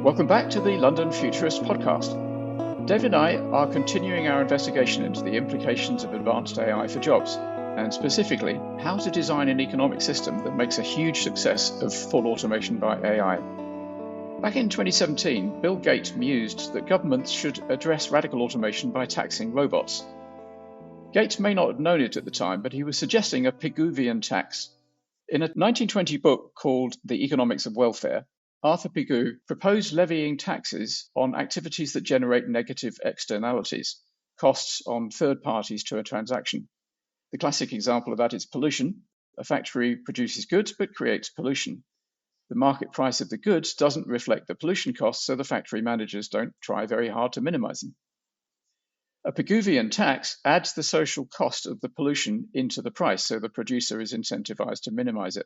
Welcome back to the London Futurists podcast. David and I are continuing our investigation into the implications of advanced AI for jobs, and specifically, how to design an economic system that makes a huge success of full automation by AI. Back in 2017, Bill Gates mused that governments should address radical automation by taxing robots. Gates may not have known it at the time, but he was suggesting a Pigouvian tax. In a 1920 book called The Economics of Welfare, Arthur Pigou proposed levying taxes on activities that generate negative externalities, costs on third parties to a transaction. The classic example of that is pollution. A factory produces goods but creates pollution. The market price of the goods doesn't reflect the pollution costs, so the factory managers don't try very hard to minimize them. A Pigouvian tax adds the social cost of the pollution into the price, so the producer is incentivized to minimize it.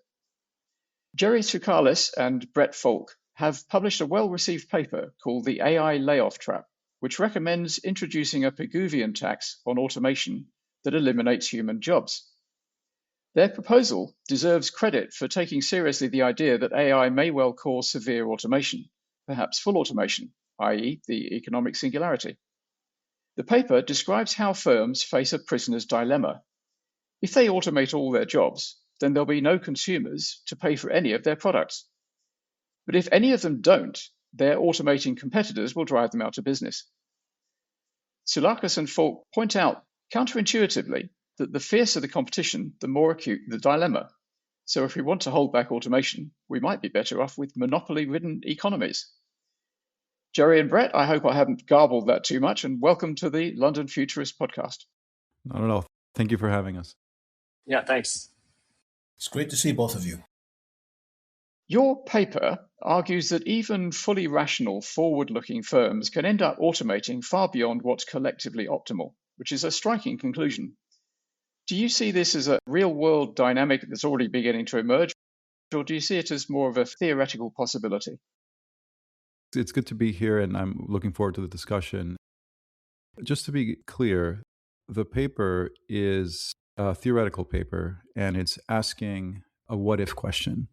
Gerry, Tsoukalas and Falk have published a well-received paper called the AI Layoff Trap, which recommends introducing a Pigouvian tax on automation that eliminates human jobs. Their proposal deserves credit for taking seriously the idea that AI may well cause severe automation, perhaps full automation, i.e. the economic singularity. The paper describes how firms face a prisoner's dilemma. If they automate all their jobs, then there'll be no consumers to pay for any of their products. But if any of them don't, their automating competitors will drive them out of business. Tsoukalas and Falk point out counterintuitively that the fiercer the competition, the more acute the dilemma. So if we want to hold back automation, we might be better off with monopoly-ridden economies. Gerry and Brett, I hope I haven't garbled that too much, and welcome to the London Futurist podcast. Not at all. Thank you for having us. Yeah, thanks. It's great to see both of you. Your paper argues that even fully rational, forward-looking firms can end up automating far beyond what's collectively optimal, which is a striking conclusion. Do you see this as a real-world dynamic that's already beginning to emerge, or do you see it as more of a theoretical possibility? It's good to be here, and I'm looking forward to the discussion. Just to be clear, the paper is a theoretical paper, and it's asking a what-if question.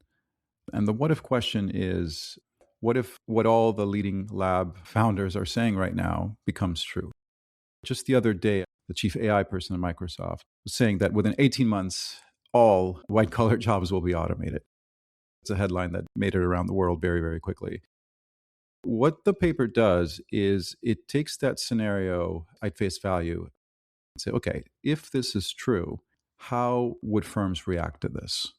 And the what-if question is, what if what all the leading lab founders are saying right now becomes true? Just the other day, the chief AI person at Microsoft was saying that within 18 months, all white-collar jobs will be automated. It's a headline that made it around the world very, very quickly. What the paper does is it takes that scenario at face value and say, okay, if this is true, how would firms react to this?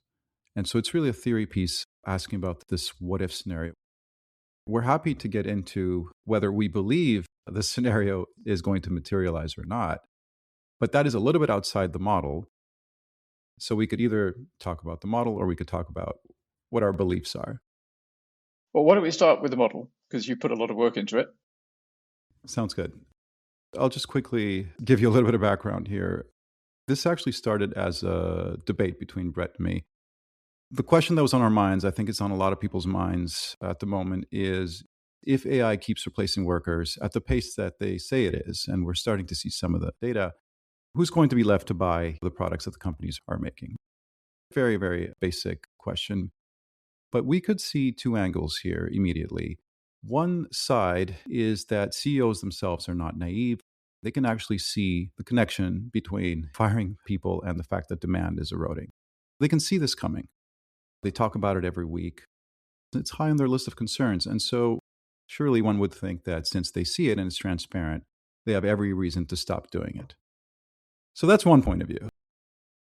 And so it's really a theory piece asking about this what-if scenario. We're happy to get into whether we believe the scenario is going to materialize or not, but that is a little bit outside the model. So we could either talk about the model or we could talk about what our beliefs are. Well, why don't we start with the model, because you put a lot of work into it. Sounds good. I'll just quickly give you a little bit of background here. This actually started as a debate between Brett and me. The question that was on our minds, I think it's on a lot of people's minds at the moment, is if AI keeps replacing workers at the pace that they say it is, and we're starting to see some of the data, who's going to be left to buy the products that the companies are making? Very, very basic question. But we could see two angles here immediately. One side is that CEOs themselves are not naive. They can actually see the connection between firing people and the fact that demand is eroding. They can see this coming. They talk about it every week. It's high on their list of concerns. And so surely one would think that since they see it and it's transparent, they have every reason to stop doing it. So that's one point of view.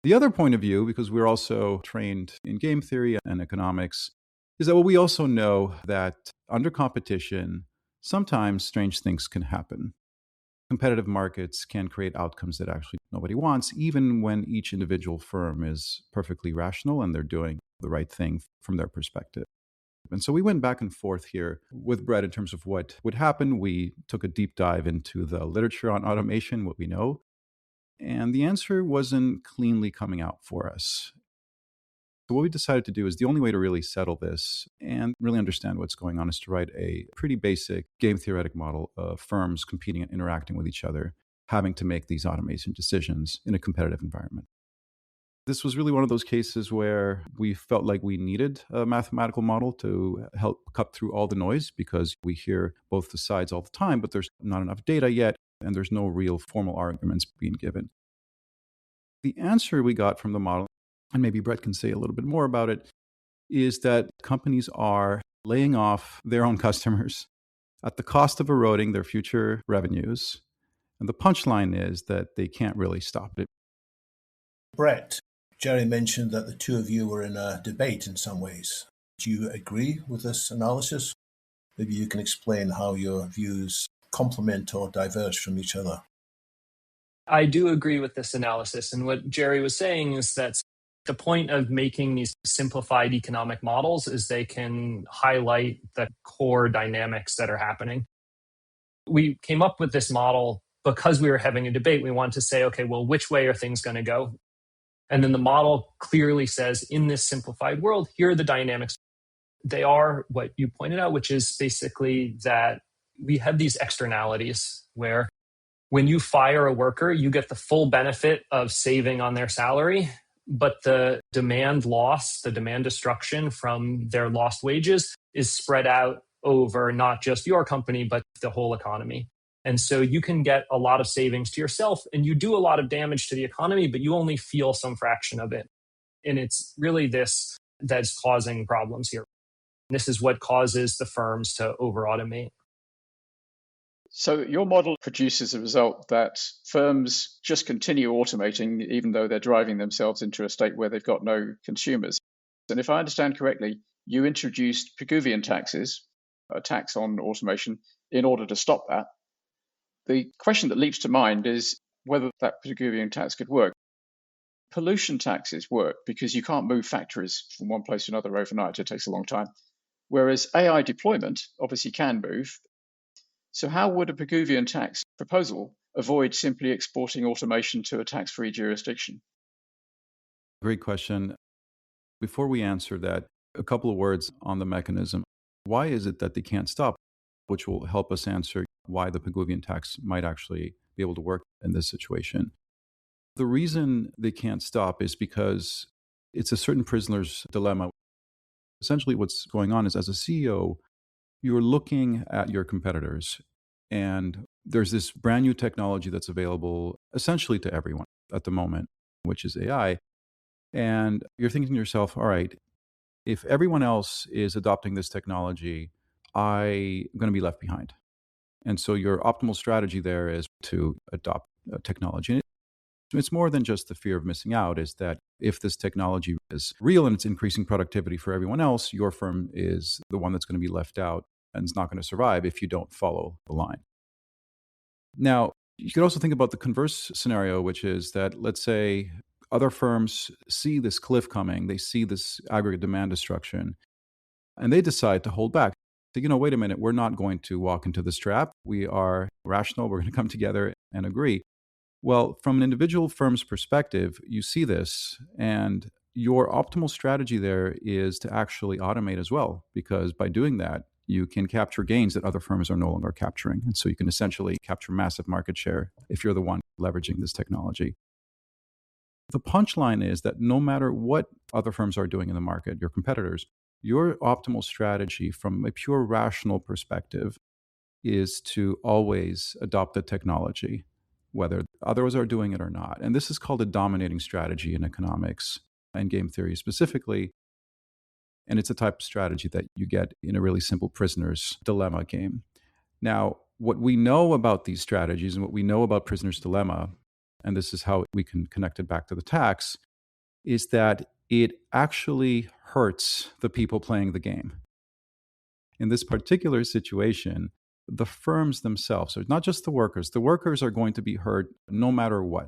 The other point of view, because we're also trained in game theory and economics, is that we also know that under competition, sometimes strange things can happen. Competitive markets can create outcomes that actually nobody wants, even when each individual firm is perfectly rational and they're doing the right thing from their perspective. And so we went back and forth here with Brett in terms of what would happen. We took a deep dive into the literature on automation, what we know, and the answer wasn't cleanly coming out for us. So what we decided to do is the only way to really settle this and really understand what's going on is to write a pretty basic game theoretic model of firms competing and interacting with each other, having to make these automation decisions in a competitive environment. This was really one of those cases where we felt like we needed a mathematical model to help cut through all the noise, because we hear both the sides all the time, but there's not enough data yet, and there's no real formal arguments being given. The answer we got from the model, and maybe Brett can say a little bit more about it, is that companies are laying off their own customers at the cost of eroding their future revenues. And the punchline is that they can't really stop it. Brett, Gerry mentioned that the two of you were in a debate in some ways. Do you agree with this analysis? Maybe you can explain how your views complement or diverge from each other. I do agree with this analysis. And what Gerry was saying is that the point of making these simplified economic models is they can highlight the core dynamics that are happening. We came up with this model because we were having a debate. We wanted to say, okay, well, which way are things going to go? And then the model clearly says, in this simplified world, here are the dynamics. They are what you pointed out, which is basically that we have these externalities where when you fire a worker, you get the full benefit of saving on their salary, but the demand loss, the demand destruction from their lost wages is spread out over not just your company, but the whole economy. And so you can get a lot of savings to yourself and you do a lot of damage to the economy, but you only feel some fraction of it. And it's really this that's causing problems here. This is what causes the firms to over-automate. So your model produces a result that firms just continue automating, even though they're driving themselves into a state where they've got no consumers. And if I understand correctly, you introduced Pigouvian taxes, a tax on automation, in order to stop that. The question that leaps to mind is whether that Pigouvian tax could work. Pollution taxes work because you can't move factories from one place to another overnight. It takes a long time. Whereas AI deployment obviously can move. So how would a Pigouvian tax proposal avoid simply exporting automation to a tax-free jurisdiction? Great question. Before we answer that, a couple of words on the mechanism. Why is it that they can't stop? Which will help us answer why the Pigouvian tax might actually be able to work in this situation. The reason they can't stop is because it's a certain prisoner's dilemma. Essentially, what's going on is, as a CEO, you're looking at your competitors, and there's this brand new technology that's available essentially to everyone at the moment, which is AI. And you're thinking to yourself, all right, if everyone else is adopting this technology, I'm going to be left behind. And so your optimal strategy there is to adopt technology. And it's more than just the fear of missing out, is that if this technology is real and it's increasing productivity for everyone else, your firm is the one that's going to be left out and is not going to survive if you don't follow the line. Now, you could also think about the converse scenario, which is that, let's say, other firms see this cliff coming, they see this aggregate demand destruction, and they decide to hold back. So, wait a minute, we're not going to walk into this trap. We are rational. We're going to come together and agree. Well, from an individual firm's perspective, you see this, and your optimal strategy there is to actually automate as well, because by doing that, you can capture gains that other firms are no longer capturing. And so you can essentially capture massive market share if you're the one leveraging this technology. The punchline is that no matter what other firms are doing in the market, your competitors, your optimal strategy from a pure rational perspective is to always adopt the technology, whether others are doing it or not. And this is called a dominating strategy in economics and game theory specifically. And it's a type of strategy that you get in a really simple prisoner's dilemma game. Now, what we know about these strategies and what we know about prisoner's dilemma, and this is how we can connect it back to the tax, is that it actually hurts the people playing the game. In this particular situation, the firms themselves, so not just the workers are going to be hurt no matter what.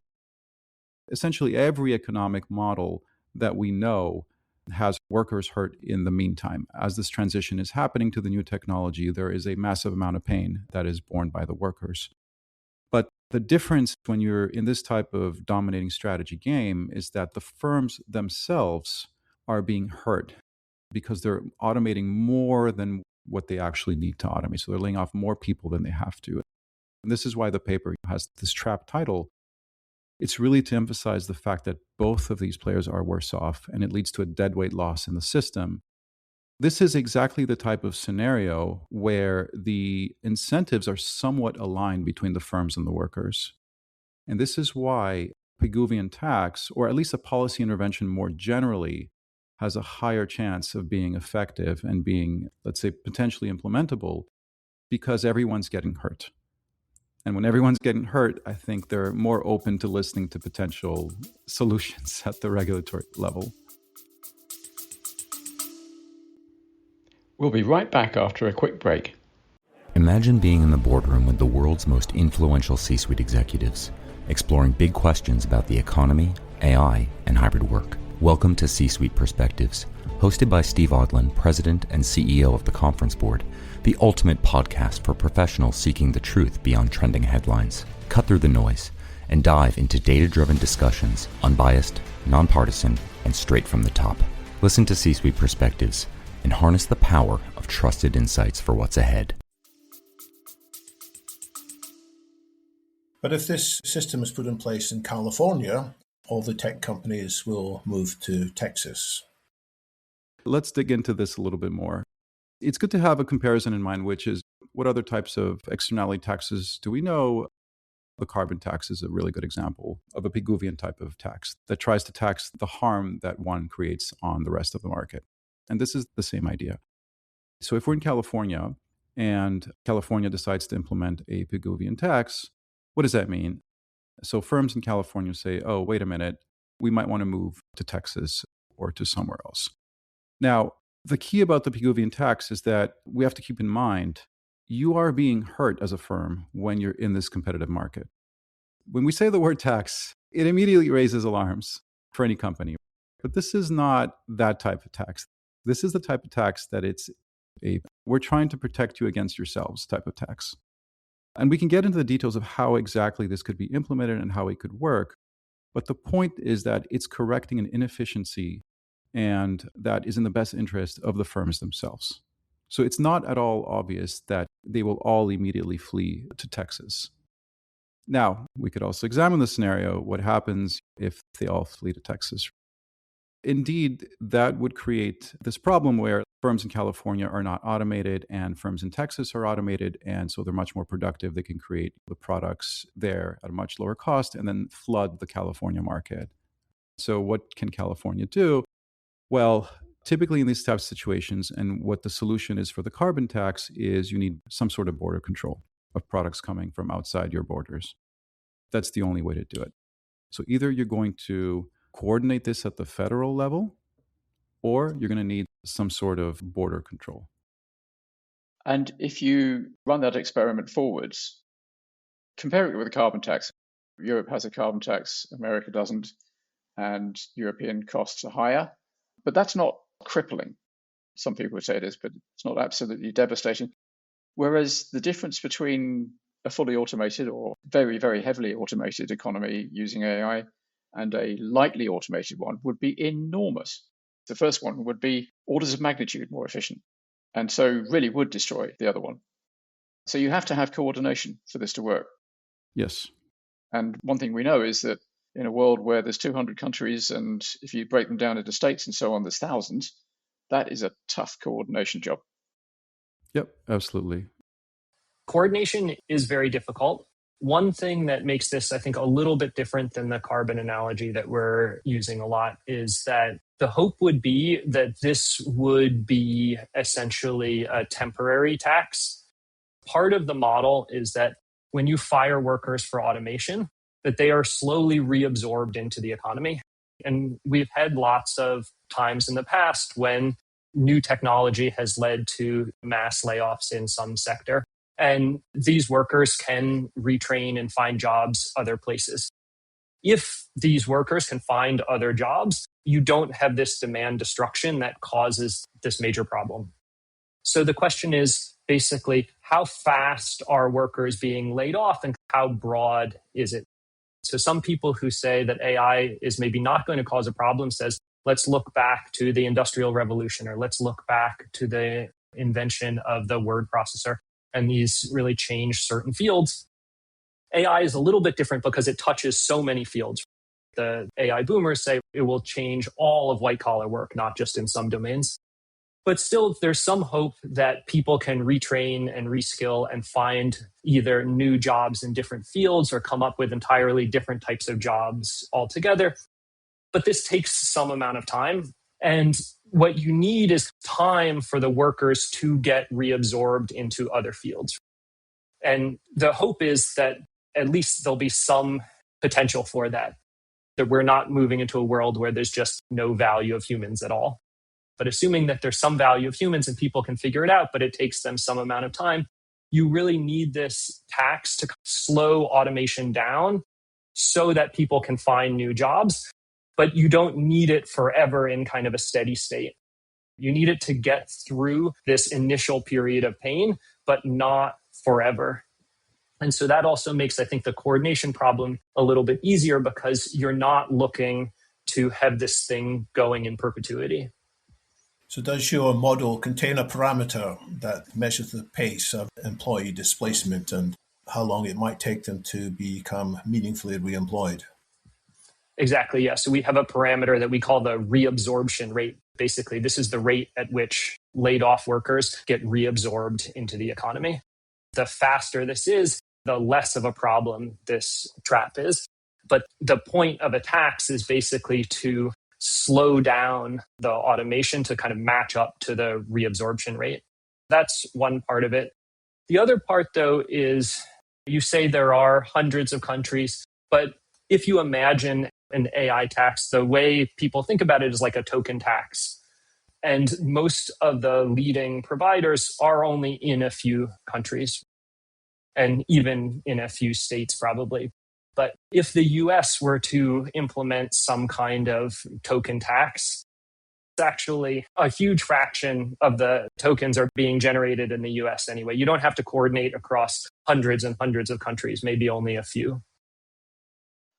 Essentially, every economic model that we know has workers hurt in the meantime. As this transition is happening to the new technology, there is a massive amount of pain that is borne by the workers. But the difference when you're in this type of dominating strategy game is that the firms themselves are being hurt because they're automating more than what they actually need to automate. So they're laying off more people than they have to. And this is why the paper has this trap title. It's really to emphasize the fact that both of these players are worse off, and it leads to a deadweight loss in the system. This is exactly the type of scenario where the incentives are somewhat aligned between the firms and the workers. And this is why Pigouvian tax, or at least a policy intervention more generally, has a higher chance of being effective and being, let's say, potentially implementable, because everyone's getting hurt. And when everyone's getting hurt, I think they're more open to listening to potential solutions at the regulatory level. We'll be right back after a quick break. Imagine being in the boardroom with the world's most influential C-suite executives, exploring big questions about the economy, AI, and hybrid work. Welcome to C-Suite Perspectives, hosted by Steve Odland, President and CEO of the Conference Board, the ultimate podcast for professionals seeking the truth beyond trending headlines. Cut through the noise and dive into data-driven discussions, unbiased, nonpartisan, and straight from the top. Listen to C-Suite Perspectives and harness the power of trusted insights for what's ahead. But if this system is put in place in California, all the tech companies will move to Texas. Let's dig into this a little bit more. It's good to have a comparison in mind, which is what other types of externality taxes do we know? The carbon tax is a really good example of a Pigouvian type of tax that tries to tax the harm that one creates on the rest of the market. And this is the same idea. So if we're in California and California decides to implement a Pigouvian tax, what does that mean? So firms in California say, oh, wait a minute, we might want to move to Texas or to somewhere else. Now, the key about the Pigouvian tax is that we have to keep in mind, you are being hurt as a firm when you're in this competitive market. When we say the word tax, it immediately raises alarms for any company. But this is not that type of tax. This is the type of tax that we're trying to protect you against yourselves type of tax. And we can get into the details of how exactly this could be implemented and how it could work. But the point is that it's correcting an inefficiency, and that is in the best interest of the firms themselves. So it's not at all obvious that they will all immediately flee to Texas. Now, we could also examine the scenario. What happens if they all flee to Texas? Indeed, that would create this problem where firms in California are not automated and firms in Texas are automated, and so they're much more productive. They can create the products there at a much lower cost and then flood the California market. So what can California do? Well, typically in these types of situations, and what the solution is for the carbon tax is you need some sort of border control of products coming from outside your borders. That's the only way to do it. So either you're going to coordinate this at the federal level, or you're going to need some sort of border control. And if you run that experiment forwards, compare it with a carbon tax. Europe has a carbon tax, America doesn't, and European costs are higher. But that's not crippling. Some people would say it is, but it's not absolutely devastating. Whereas the difference between a fully automated or very, very heavily automated economy using AI and a lightly automated one would be enormous. The first one would be orders of magnitude more efficient, and so really would destroy the other one. So you have to have coordination for this to work. Yes. And one thing we know is that in a world where there's 200 countries, and if you break them down into states and so on, there's thousands, that is a tough coordination job. Yep, absolutely. Coordination is very difficult. One thing that makes this, I think, a little bit different than the carbon analogy that we're using a lot is that the hope would be that this would be essentially a temporary tax. Part of the model is that when you fire workers for automation, that they are slowly reabsorbed into the economy. And we've had lots of times in the past when new technology has led to mass layoffs in some sector. And these workers can retrain and find jobs other places. If these workers can find other jobs, you don't have this demand destruction that causes this major problem. So the question is basically, how fast are workers being laid off and how broad is it? So some people who say that AI is maybe not going to cause a problem says, let's look back to the Industrial Revolution, or let's look back to the invention of the word processor. And these really change certain fields. AI is a little bit different because it touches so many fields. The AI boomers say it will change all of white collar work, not just in some domains. But still, there's some hope that people can retrain and reskill and find either new jobs in different fields or come up with entirely different types of jobs altogether. But this takes some amount of time. And what you need is time for the workers to get reabsorbed into other fields. And the hope is that at least there'll be some potential for that we're not moving into a world where there's just no value of humans at all. But assuming that there's some value of humans and people can figure it out, but it takes them some amount of time, you really need this tax to slow automation down so that people can find new jobs. But you don't need it forever in kind of a steady state. You need it to get through this initial period of pain, but not forever. And so that also makes, I think, the coordination problem a little bit easier because you're not looking to have this thing going in perpetuity. So does your model contain a parameter that measures the pace of employee displacement and how long it might take them to become meaningfully reemployed? Exactly, yeah. So we have a parameter that we call the reabsorption rate. Basically, this is the rate at which laid off workers get reabsorbed into the economy. The faster this is, the less of a problem this trap is. But the point of a tax is basically to slow down the automation to kind of match up to the reabsorption rate. That's one part of it. The other part, though, is you say there are hundreds of countries, but if you imagine an AI tax, the way people think about it is like a token tax. And most of the leading providers are only in a few countries, and even in a few states probably. But if the US were to implement some kind of token tax, it's actually a huge fraction of the tokens are being generated in the US anyway. You don't have to coordinate across hundreds and hundreds of countries, maybe only a few.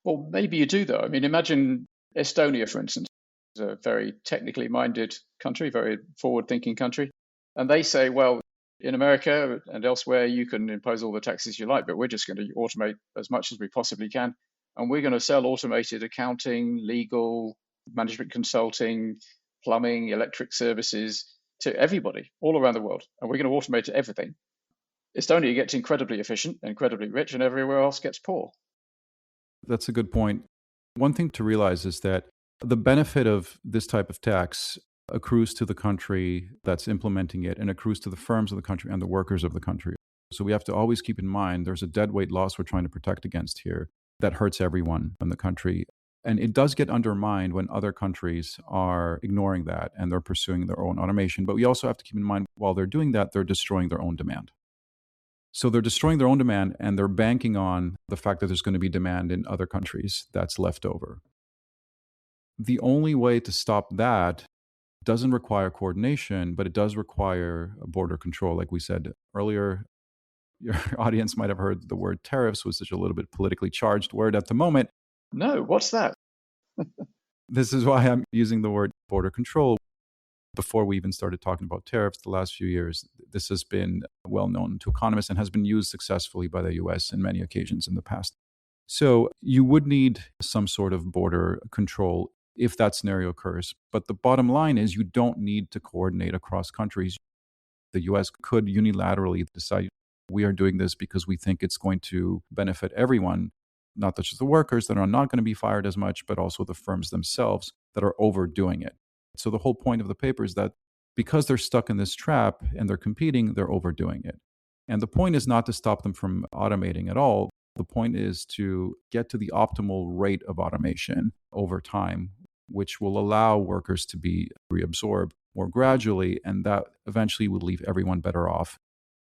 Well, maybe you do, though. I mean, imagine Estonia, for instance, is a very technically minded country, very forward-thinking country. And they say, well, in America and elsewhere, you can impose all the taxes you like, but we're just going to automate as much as we possibly can. And we're going to sell automated accounting, legal, management consulting, plumbing, electric services to everybody all around the world. And we're going to automate everything. Estonia gets incredibly efficient, incredibly rich, and everywhere else gets poor. That's a good point. One thing to realize is that the benefit of this type of tax accrues to the country that's implementing it and accrues to the firms of the country and the workers of the country. So we have to always keep in mind there's a deadweight loss we're trying to protect against here that hurts everyone in the country. And it does get undermined when other countries are ignoring that and they're pursuing their own automation. But we also have to keep in mind while they're doing that, they're destroying their own demand. So they're destroying their own demand and they're banking on the fact that there's going to be demand in other countries that's left over. The only way to stop that doesn't require coordination, but it does require border control. Like we said earlier, your audience might have heard the word tariffs was such a little bit politically charged word at the moment. No, what's that? This is why I'm using the word border control. Before we even started talking about tariffs the last few years, this has been well known to economists and has been used successfully by the US in many occasions in the past. So you would need some sort of border control if that scenario occurs. But the bottom line is you don't need to coordinate across countries. The US could unilaterally decide we are doing this because we think it's going to benefit everyone, not just the workers that are not going to be fired as much, but also the firms themselves that are overdoing it. So the whole point of the paper is that because they're stuck in this trap and they're competing, they're overdoing it. And the point is not to stop them from automating at all. The point is to get to the optimal rate of automation over time, which will allow workers to be reabsorbed more gradually, and that eventually will leave everyone better off.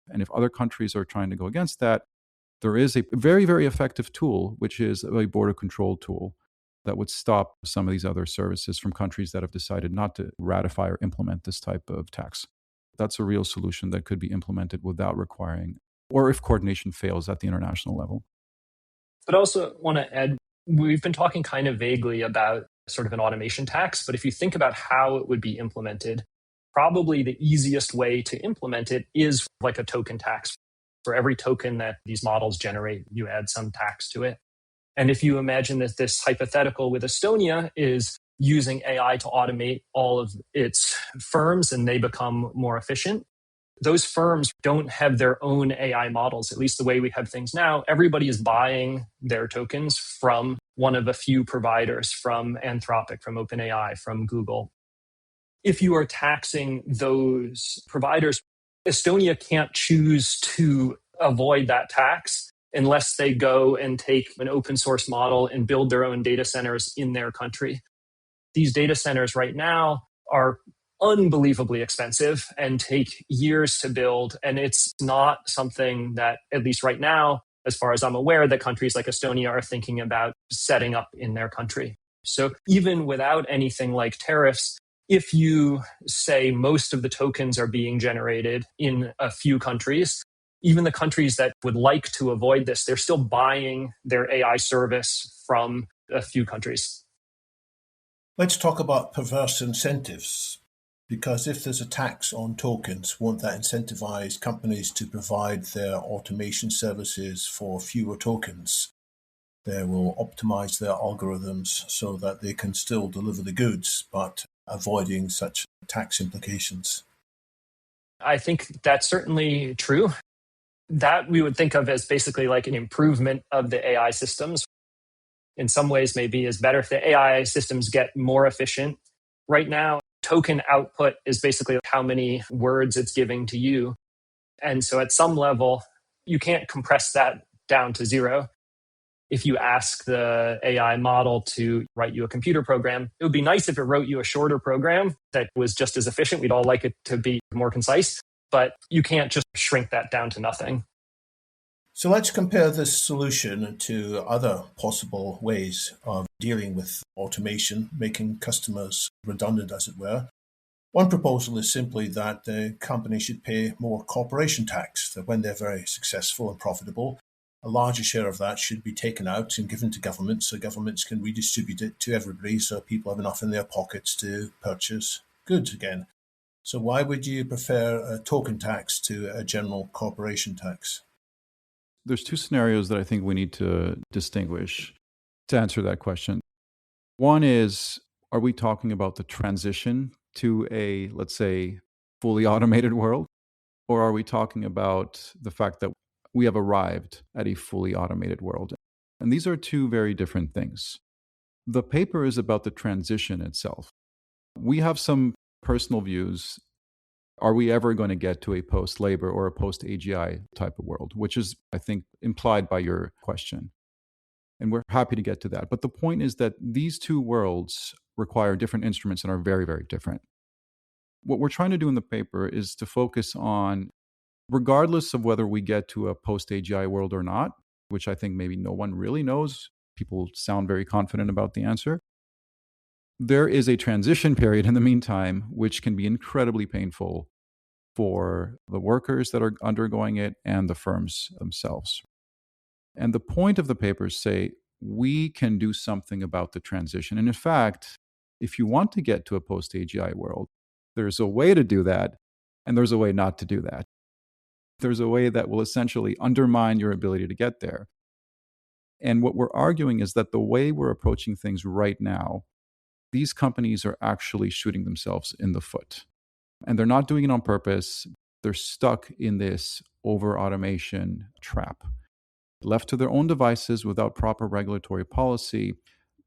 And if other countries are trying to go against that, there is a very, very effective tool, which is a border control tool that would stop some of these other services from countries that have decided not to ratify or implement this type of tax. That's a real solution that could be implemented without requiring, or if coordination fails at the international level. But I also want to add, we've been talking kind of vaguely about sort of an automation tax, but if you think about how it would be implemented, probably the easiest way to implement it is like a token tax. For every token that these models generate, you add some tax to it. And if you imagine that this hypothetical with Estonia is using AI to automate all of its firms and they become more efficient, those firms don't have their own AI models, at least the way we have things now. Everybody is buying their tokens from one of a few providers, from Anthropic, from OpenAI, from Google. If you are taxing those providers, Estonia can't choose to avoid that tax unless they go and take an open source model and build their own data centers in their country. These data centers right now are unbelievably expensive and take years to build. And it's not something that, at least right now, as far as I'm aware, that countries like Estonia are thinking about setting up in their country. So even without anything like tariffs, if you say most of the tokens are being generated in a few countries, even the countries that would like to avoid this, they're still buying their AI service from a few countries. Let's talk about perverse incentives, because if there's a tax on tokens, won't that incentivize companies to provide their automation services for fewer tokens? They will optimize their algorithms so that they can still deliver the goods, but avoiding such tax implications. I think that's certainly true. That we would think of as basically like an improvement of the AI systems. In some ways, maybe is better if the AI systems get more efficient. Right now, token output is basically how many words it's giving to you. And so at some level, you can't compress that down to zero. If you ask the AI model to write you a computer program, it would be nice if it wrote you a shorter program that was just as efficient. We'd all like it to be more concise, but you can't just shrink that down to nothing. So let's compare this solution to other possible ways of dealing with automation, making customers redundant, as it were. One proposal is simply that the company should pay more corporation tax, that when they're very successful and profitable, a larger share of that should be taken out and given to governments so governments can redistribute it to everybody so people have enough in their pockets to purchase goods again. So why would you prefer a token tax to a general corporation tax? There's two scenarios that I think we need to distinguish to answer that question. One is, are we talking about the transition to a, let's say, fully automated world? Or are we talking about the fact that we have arrived at a fully automated world? And these are two very different things. The paper is about the transition itself. We have some personal views. Are we ever going to get to a post-labor or a post-AGI type of world, which is, I think, implied by your question. And we're happy to get to that. But the point is that these two worlds require different instruments and are very, very different. What we're trying to do in the paper is to focus on, regardless of whether we get to a post-AGI world or not, which I think maybe no one really knows, people sound very confident about the answer, there is a transition period in the meantime, which can be incredibly painful for the workers that are undergoing it and the firms themselves. And the point of the papers say we can do something about the transition. And in fact, if you want to get to a post-AGI world, there's a way to do that, and there's a way not to do that. There's a way that will essentially undermine your ability to get there. And what we're arguing is that the way we're approaching things right now, these companies are actually shooting themselves in the foot. And they're not doing it on purpose. They're stuck in this over-automation trap. Left to their own devices without proper regulatory policy,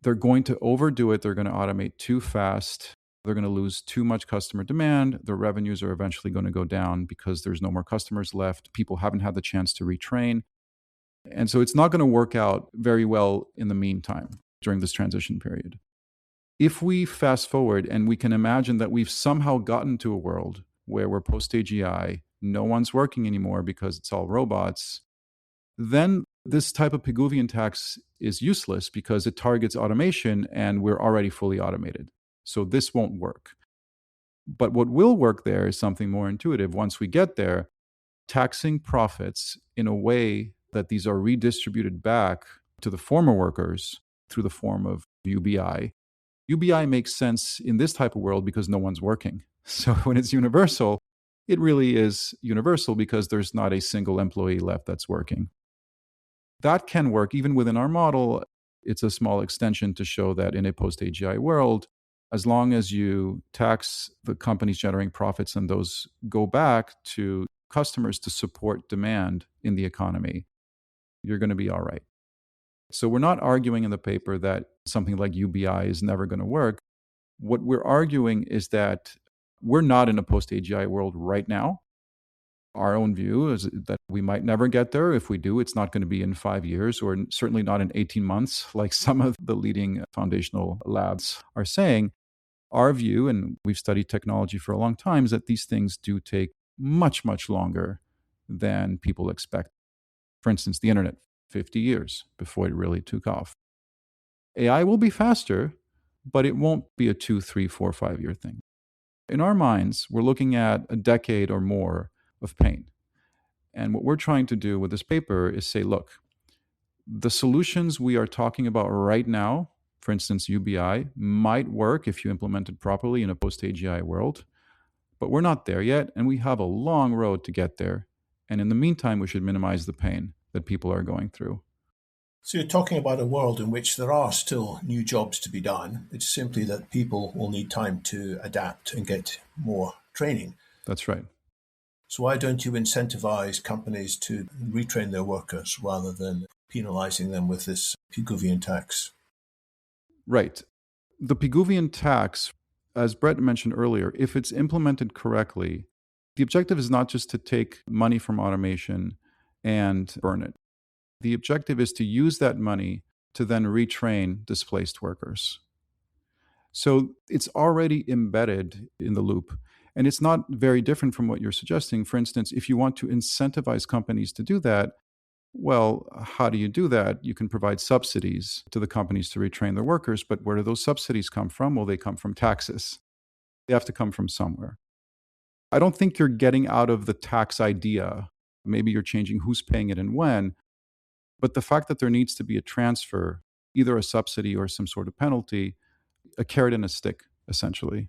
they're going to overdo it. They're going to automate too fast. They're going to lose too much customer demand. Their revenues are eventually going to go down because there's no more customers left. People haven't had the chance to retrain. And so it's not going to work out very well in the meantime during this transition period. If we fast forward and we can imagine that we've somehow gotten to a world where we're post-AGI, no one's working anymore because it's all robots, then this type of Pigouvian tax is useless because it targets automation and we're already fully automated. So this won't work. But what will work there is something more intuitive. Once we get there, taxing profits in a way that these are redistributed back to the former workers through the form of UBI. UBI makes sense in this type of world because no one's working. So when it's universal, it really is universal because there's not a single employee left that's working. That can work even within our model. It's a small extension to show that in a post-AGI world, as long as you tax the companies generating profits and those go back to customers to support demand in the economy, you're going to be all right. So we're not arguing in the paper that something like UBI is never going to work. What we're arguing is that we're not in a post-AGI world right now. Our own view is that we might never get there. If we do, it's not going to be in 5 years or certainly not in 18 months, like some of the leading foundational labs are saying. Our view, and we've studied technology for a long time, is that these things do take much, much longer than people expect. For instance, the internet, 50 years before it really took off. AI will be faster, but it won't be a 2, 3, 4, 5 year thing. In our minds, we're looking at a decade or more of pain. And what we're trying to do with this paper is say, look, the solutions we are talking about right now, for instance, UBI, might work if you implement it properly in a post-AGI world, but we're not there yet, and we have a long road to get there. And in the meantime, we should minimize the pain that people are going through. So you're talking about a world in which there are still new jobs to be done. It's simply that people will need time to adapt and get more training. That's right. So why don't you incentivize companies to retrain their workers rather than penalizing them with this Pigouvian tax? Right. The Pigouvian tax, as Brett mentioned earlier, if it's implemented correctly, the objective is not just to take money from automation and burn it. The objective is to use that money to then retrain displaced workers. So it's already embedded in the loop. And it's not very different from what you're suggesting. For instance, if you want to incentivize companies to do that, well, how do you do that? You can provide subsidies to the companies to retrain their workers, but where do those subsidies come from? Well, they come from taxes. They have to come from somewhere. I don't think you're getting out of the tax idea. Maybe you're changing who's paying it and when, but the fact that there needs to be a transfer, either a subsidy or some sort of penalty, a carrot and a stick, essentially.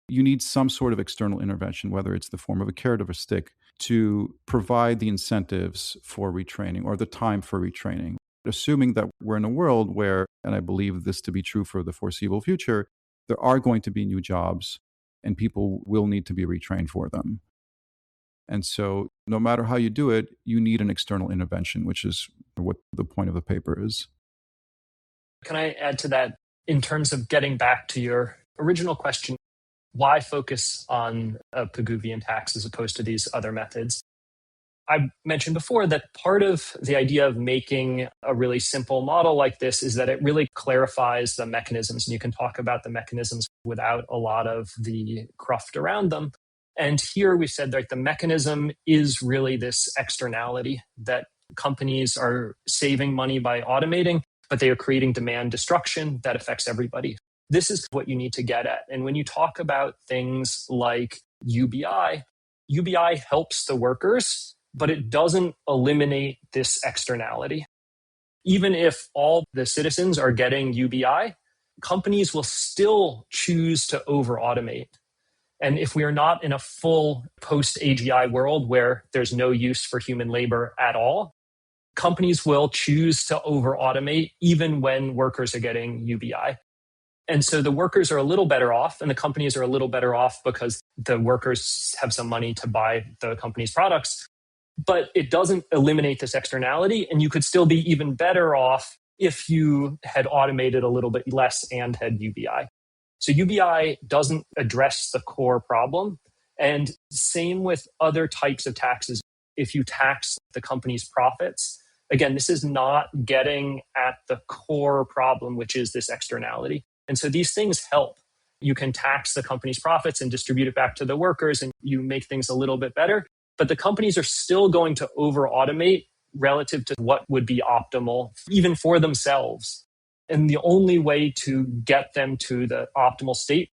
You need some sort of external intervention, whether it's the form of a carrot or a stick, to provide the incentives for retraining or the time for retraining. Assuming that we're in a world where, and I believe this to be true for the foreseeable future, there are going to be new jobs and people will need to be retrained for them. And so no matter how you do it, you need an external intervention, which is what the point of the paper is. Can I add to that in terms of getting back to your original question? Why focus on a Pigouvian tax as opposed to these other methods? I mentioned before that part of the idea of making a really simple model like this is that it really clarifies the mechanisms, and you can talk about the mechanisms without a lot of the cruft around them. And here we said that the mechanism is really this externality, that companies are saving money by automating, but they are creating demand destruction that affects everybody. This is what you need to get at. And when you talk about things like UBI, UBI helps the workers, but it doesn't eliminate this externality. Even if all the citizens are getting UBI, companies will still choose to over-automate. And if we are not in a full post-AGI world where there's no use for human labor at all, companies will choose to over-automate even when workers are getting UBI. And so the workers are a little better off and the companies are a little better off because the workers have some money to buy the company's products. But it doesn't eliminate this externality. And you could still be even better off if you had automated a little bit less and had UBI. So UBI doesn't address the core problem. And same with other types of taxes. If you tax the company's profits, again, this is not getting at the core problem, which is this externality. And so these things help. You can tax the company's profits and distribute it back to the workers, and you make things a little bit better. But the companies are still going to over-automate relative to what would be optimal, even for themselves. And the only way to get them to the optimal state,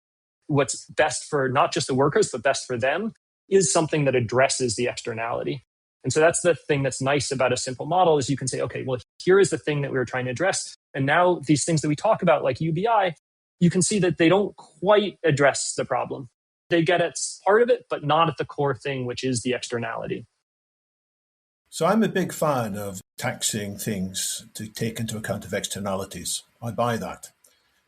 what's best for not just the workers, but best for them, is something that addresses the externality. And so that's the thing that's nice about a simple model is you can say, okay, well, here is the thing that we were trying to address. And now these things that we talk about, like UBI, you can see that they don't quite address the problem. they get at part of it, but not at the core thing, which is the externality. So I'm a big fan of taxing things to take into account of externalities. I buy that.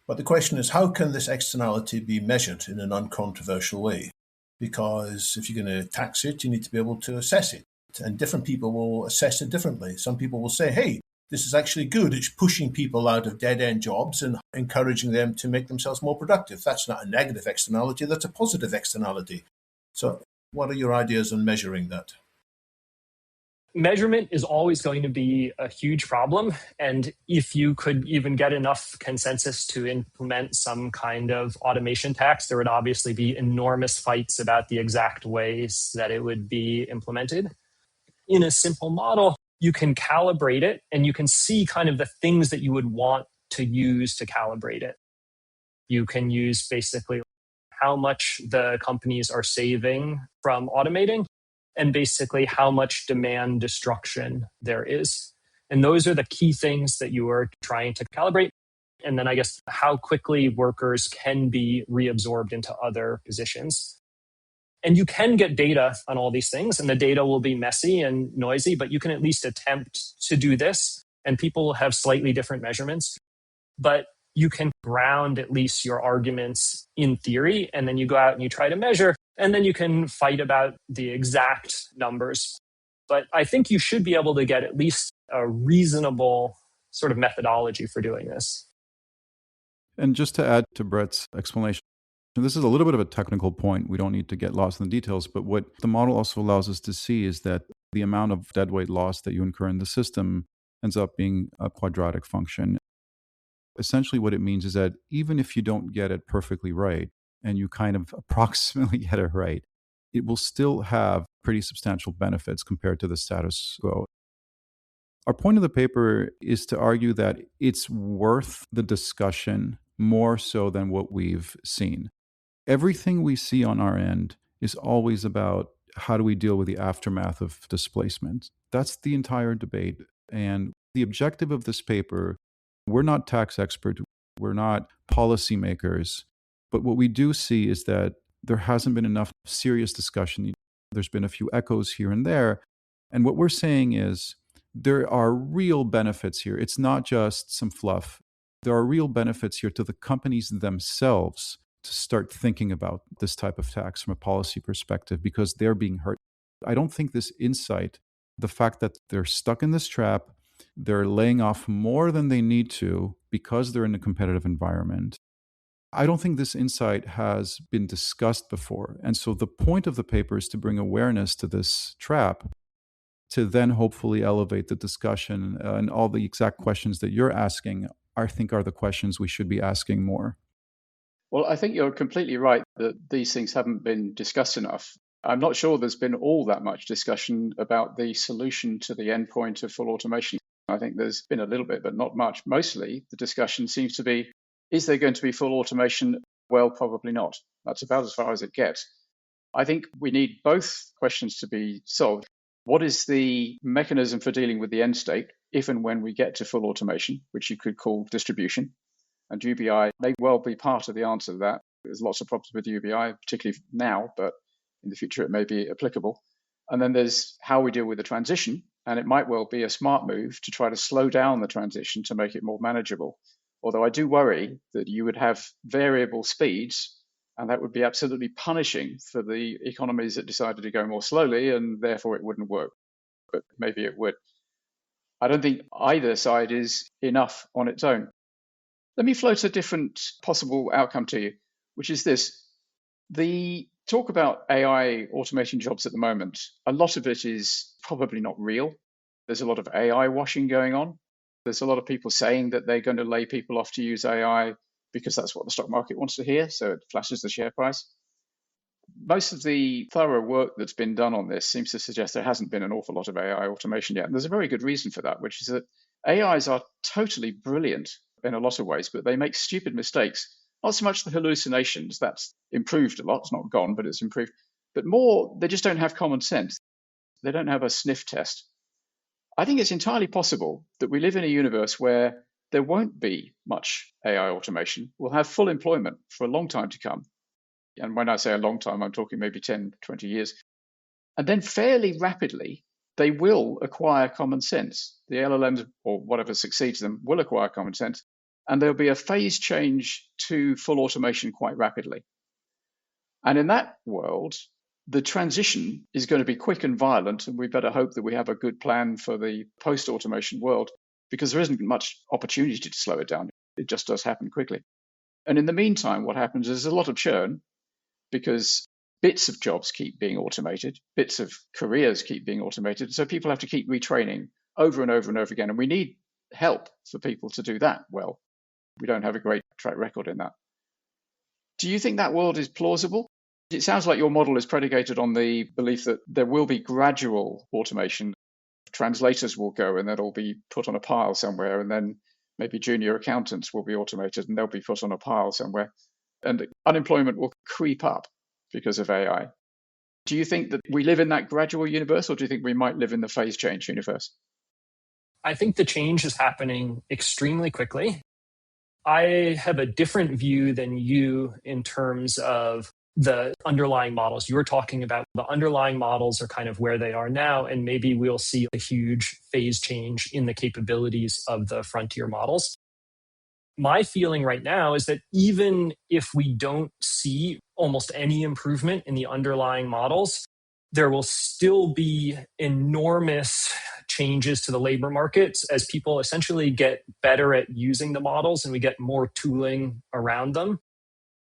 But the question is, how can this externality be measured in an uncontroversial way? Because if you're going to tax it, you need to be able to assess it. And different people will assess it differently. Some people will say, hey, this is actually good. It's pushing people out of dead-end jobs and encouraging them to make themselves more productive. That's not a negative externality. That's a positive externality. So what are your ideas on measuring that? Measurement is always going to be a huge problem. And if you could even get enough consensus to implement some kind of automation tax, there would obviously be enormous fights about the exact ways that it would be implemented. In a simple model, you can calibrate it and you can see kind of the things that you would want to use to calibrate it. You can use basically how much the companies are saving from automating, and basically how much demand destruction there is. And those are the key things that you are trying to calibrate. And then I guess how quickly workers can be reabsorbed into other positions. And you can get data on all these things, and the data will be messy and noisy, but you can at least attempt to do this. And people have slightly different measurements, but you can ground at least your arguments in theory, and then you go out and you try to measure. And then you can fight about the exact numbers. But I think you should be able to get at least a reasonable sort of methodology for doing this. And just to add to Brett's explanation, this is a little bit of a technical point. We don't need to get lost in the details. But what the model also allows us to see is that the amount of deadweight loss that you incur in the system ends up being a quadratic function. Essentially, what it means is that even if you don't get it perfectly right, and you kind of approximately get it right, it will still have pretty substantial benefits compared to the status quo. Our point of the paper is to argue that it's worth the discussion more so than what we've seen. Everything we see on our end is always about how do we deal with the aftermath of displacement. That's the entire debate. And the objective of this paper, we're not tax experts, we're not policymakers. But what we do see is that there hasn't been enough serious discussion. There's been a few echoes here and there. And what we're saying is there are real benefits here. It's not just some fluff. There are real benefits here to the companies themselves to start thinking about this type of tax from a policy perspective because they're being hurt. I don't think this insight, the fact that they're stuck in this trap, they're laying off more than they need to because they're in a competitive environment, I don't think this insight has been discussed before. And so the point of the paper is to bring awareness to this trap, to then hopefully elevate the discussion. And all the exact questions that you're asking, I think, are the questions we should be asking more. Well, I think you're completely right that these things haven't been discussed enough. I'm not sure there's been all that much discussion about the solution to the endpoint of full automation. I think there's been a little bit, but not much. Mostly the discussion seems to be, is there going to be full automation? Well, probably not. That's about as far as it gets. I think we need both questions to be solved. What is the mechanism for dealing with the end state if and when we get to full automation, which you could call distribution? And UBI may well be part of the answer to that. There's lots of problems with UBI, particularly now, but in the future it may be applicable. And then there's how we deal with the transition. And it might well be a smart move to try to slow down the transition to make it more manageable. Although I do worry that you would have variable speeds, and that would be absolutely punishing for the economies that decided to go more slowly, and therefore it wouldn't work. But maybe it would. I don't think either side is enough on its own. Let me float a different possible outcome to you, which is this. The talk about AI automating jobs at the moment, a lot of it is probably not real. There's a lot of AI washing going on. There's a lot of people saying that they're going to lay people off to use AI because that's what the stock market wants to hear, so it flashes the share price. Most of the thorough work that's been done on this seems to suggest there hasn't been an awful lot of AI automation yet. And there's a very good reason for that, which is that AIs are totally brilliant in a lot of ways, but they make stupid mistakes. Not so much the hallucinations, that's improved a lot. It's not gone, but it's improved. But more, they just don't have common sense. They don't have a sniff test. I think it's entirely possible that we live in a universe where there won't be much AI automation. We'll have full employment for a long time to come. And when I say a long time, I'm talking maybe 10, 20 years. And then fairly rapidly, they will acquire common sense. The LLMs, or whatever succeeds them, will acquire common sense. And there'll be a phase change to full automation quite rapidly. And in that world, the transition is going to be quick and violent, and we better hope that we have a good plan for the post-automation world, because there isn't much opportunity to slow it down. It just does happen quickly. And in the meantime, what happens is there's a lot of churn, because bits of jobs keep being automated, bits of careers keep being automated, so people have to keep retraining over and over and over again, and we need help for people to do that well. We don't have a great track record in that. Do you think that world is plausible? It sounds like your model is predicated on the belief that there will be gradual automation. Translators will go and that'll be put on a pile somewhere, and then maybe junior accountants will be automated and they'll be put on a pile somewhere. And unemployment will creep up because of AI. Do you think that we live in that gradual universe, or do you think we might live in the phase change universe? I think the change is happening extremely quickly. I have a different view than you in terms of the underlying models. You were talking about the underlying models are kind of where they are now, and maybe we'll see a huge phase change in the capabilities of the frontier models. My feeling right now is that even if we don't see almost any improvement in the underlying models, there will still be enormous changes to the labor markets as people essentially get better at using the models and we get more tooling around them.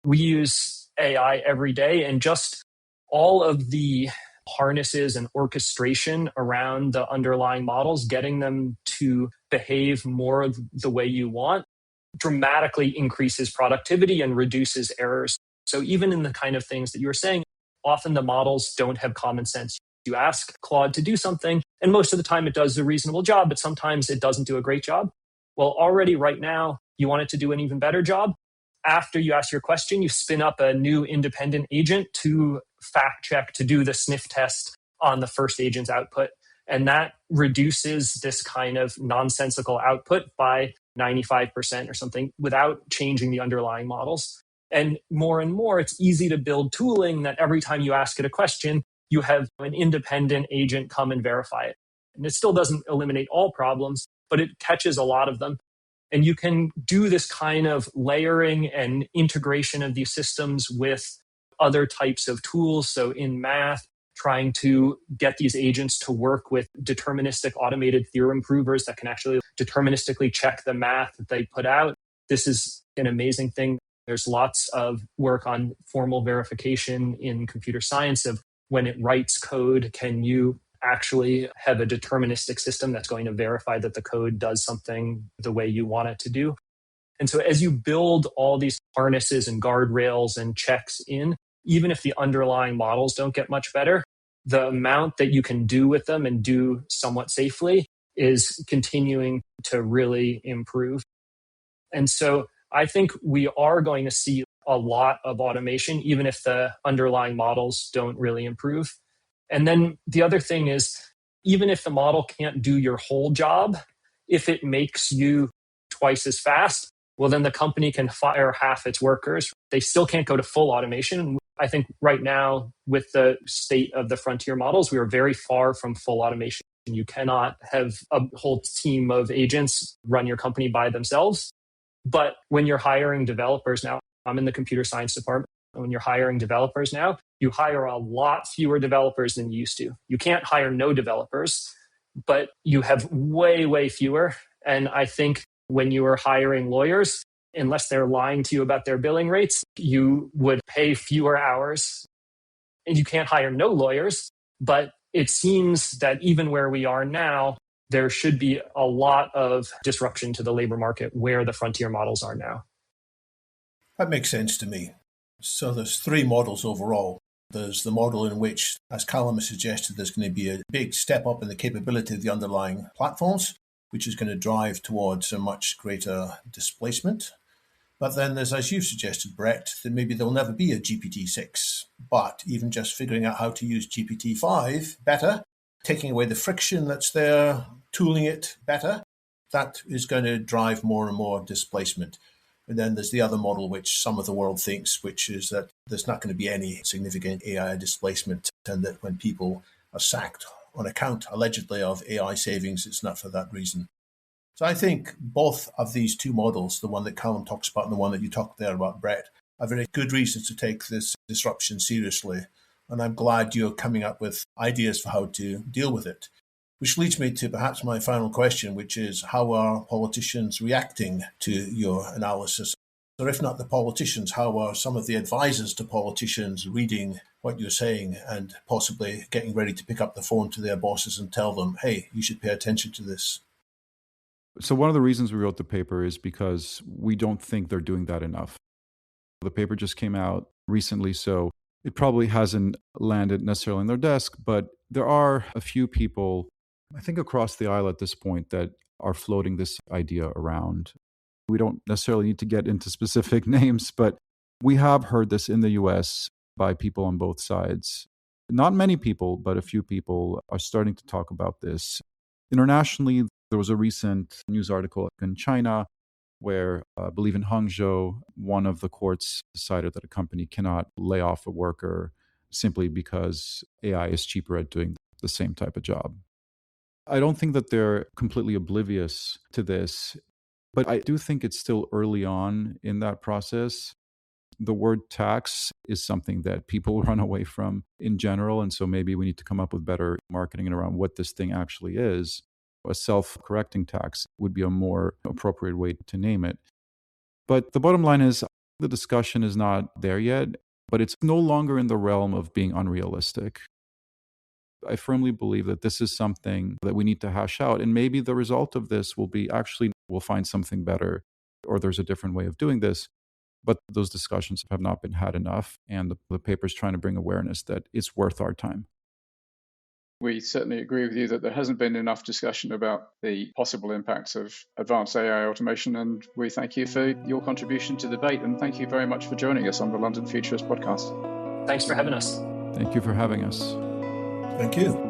We use AI every day, and just all of the harnesses and orchestration around the underlying models, getting them to behave more the way you want, dramatically increases productivity and reduces errors. So even in the kind of things that you were saying, often the models don't have common sense. You ask Claude to do something, and most of the time it does a reasonable job, but sometimes it doesn't do a great job. Well, already right now, you want it to do an even better job. After you ask your question, you spin up a new independent agent to fact check, to do the sniff test on the first agent's output. And that reduces this kind of nonsensical output by 95% or something without changing the underlying models. And more, it's easy to build tooling that every time you ask it a question, you have an independent agent come and verify it. And it still doesn't eliminate all problems, but it catches a lot of them. And you can do this kind of layering and integration of these systems with other types of tools. So in math, trying to get these agents to work with deterministic automated theorem provers that can actually deterministically check the math that they put out. This is an amazing thing. There's lots of work on formal verification in computer science of when it writes code, can you actually have a deterministic system that's going to verify that the code does something the way you want it to do. And so as you build all these harnesses and guardrails and checks in, even if the underlying models don't get much better, the amount that you can do with them and do somewhat safely is continuing to really improve. And so I think we are going to see a lot of automation, even if the underlying models don't really improve. And then the other thing is, even if the model can't do your whole job, if it makes you twice as fast, well, then the company can fire half its workers. They still can't go to full automation. I think right now, with the state of the frontier models, we are very far from full automation. You cannot have a whole team of agents run your company by themselves. But when you're hiring developers now, I'm in the computer science department. When you're hiring developers now, you hire a lot fewer developers than you used to. You can't hire no developers, but you have way, way fewer. And I think when you are hiring lawyers, unless they're lying to you about their billing rates, you would pay fewer hours. And you can't hire no lawyers. But it seems that even where we are now, there should be a lot of disruption to the labor market where the frontier models are now. That makes sense to me. So there's three models overall. There's the model in which, as Callum has suggested, there's going to be a big step up in the capability of the underlying platforms, which is going to drive towards a much greater displacement. But then there's, as you've suggested, Brett, that maybe there'll never be a GPT-6. But even just figuring out how to use GPT-5 better, taking away the friction that's there, tooling it better, that is going to drive more and more displacement. And then there's the other model, which some of the world thinks, which is that there's not going to be any significant AI displacement, and that when people are sacked on account, allegedly, of AI savings, it's not for that reason. So I think both of these two models, the one that Callum talks about and the one that you talked there about, Brett, are very good reasons to take this disruption seriously. And I'm glad you're coming up with ideas for how to deal with it. Which leads me to perhaps my final question, which is, how are politicians reacting to your analysis? Or if not the politicians, how are some of the advisors to politicians reading what you're saying and possibly getting ready to pick up the phone to their bosses and tell them, hey, you should pay attention to this? So one of the reasons we wrote the paper is because we don't think they're doing that enough. The paper just came out recently, so it probably hasn't landed necessarily on their desk, but there are a few people, I think across the aisle at this point, that are floating this idea around. We don't necessarily need to get into specific names, but we have heard this in the US by people on both sides. Not many people, but a few people are starting to talk about this. Internationally, there was a recent news article in China where I believe in Hangzhou, one of the courts decided that a company cannot lay off a worker simply because AI is cheaper at doing the same type of job. I don't think that they're completely oblivious to this, but I do think it's still early on in that process. The word tax is something that people run away from in general, and so maybe we need to come up with better marketing around what this thing actually is. A self-correcting tax would be a more appropriate way to name it. But the bottom line is the discussion is not there yet, but it's no longer in the realm of being unrealistic. I firmly believe that this is something that we need to hash out. And maybe the result of this will be actually we'll find something better, or there's a different way of doing this. But those discussions have not been had enough. And the paper's trying to bring awareness that it's worth our time. We certainly agree with you that there hasn't been enough discussion about the possible impacts of advanced AI automation, and we thank you for your contribution to the debate, and thank you very much for joining us on the London Futurist podcast. Thanks for having us. Thank you for having us. Thank you.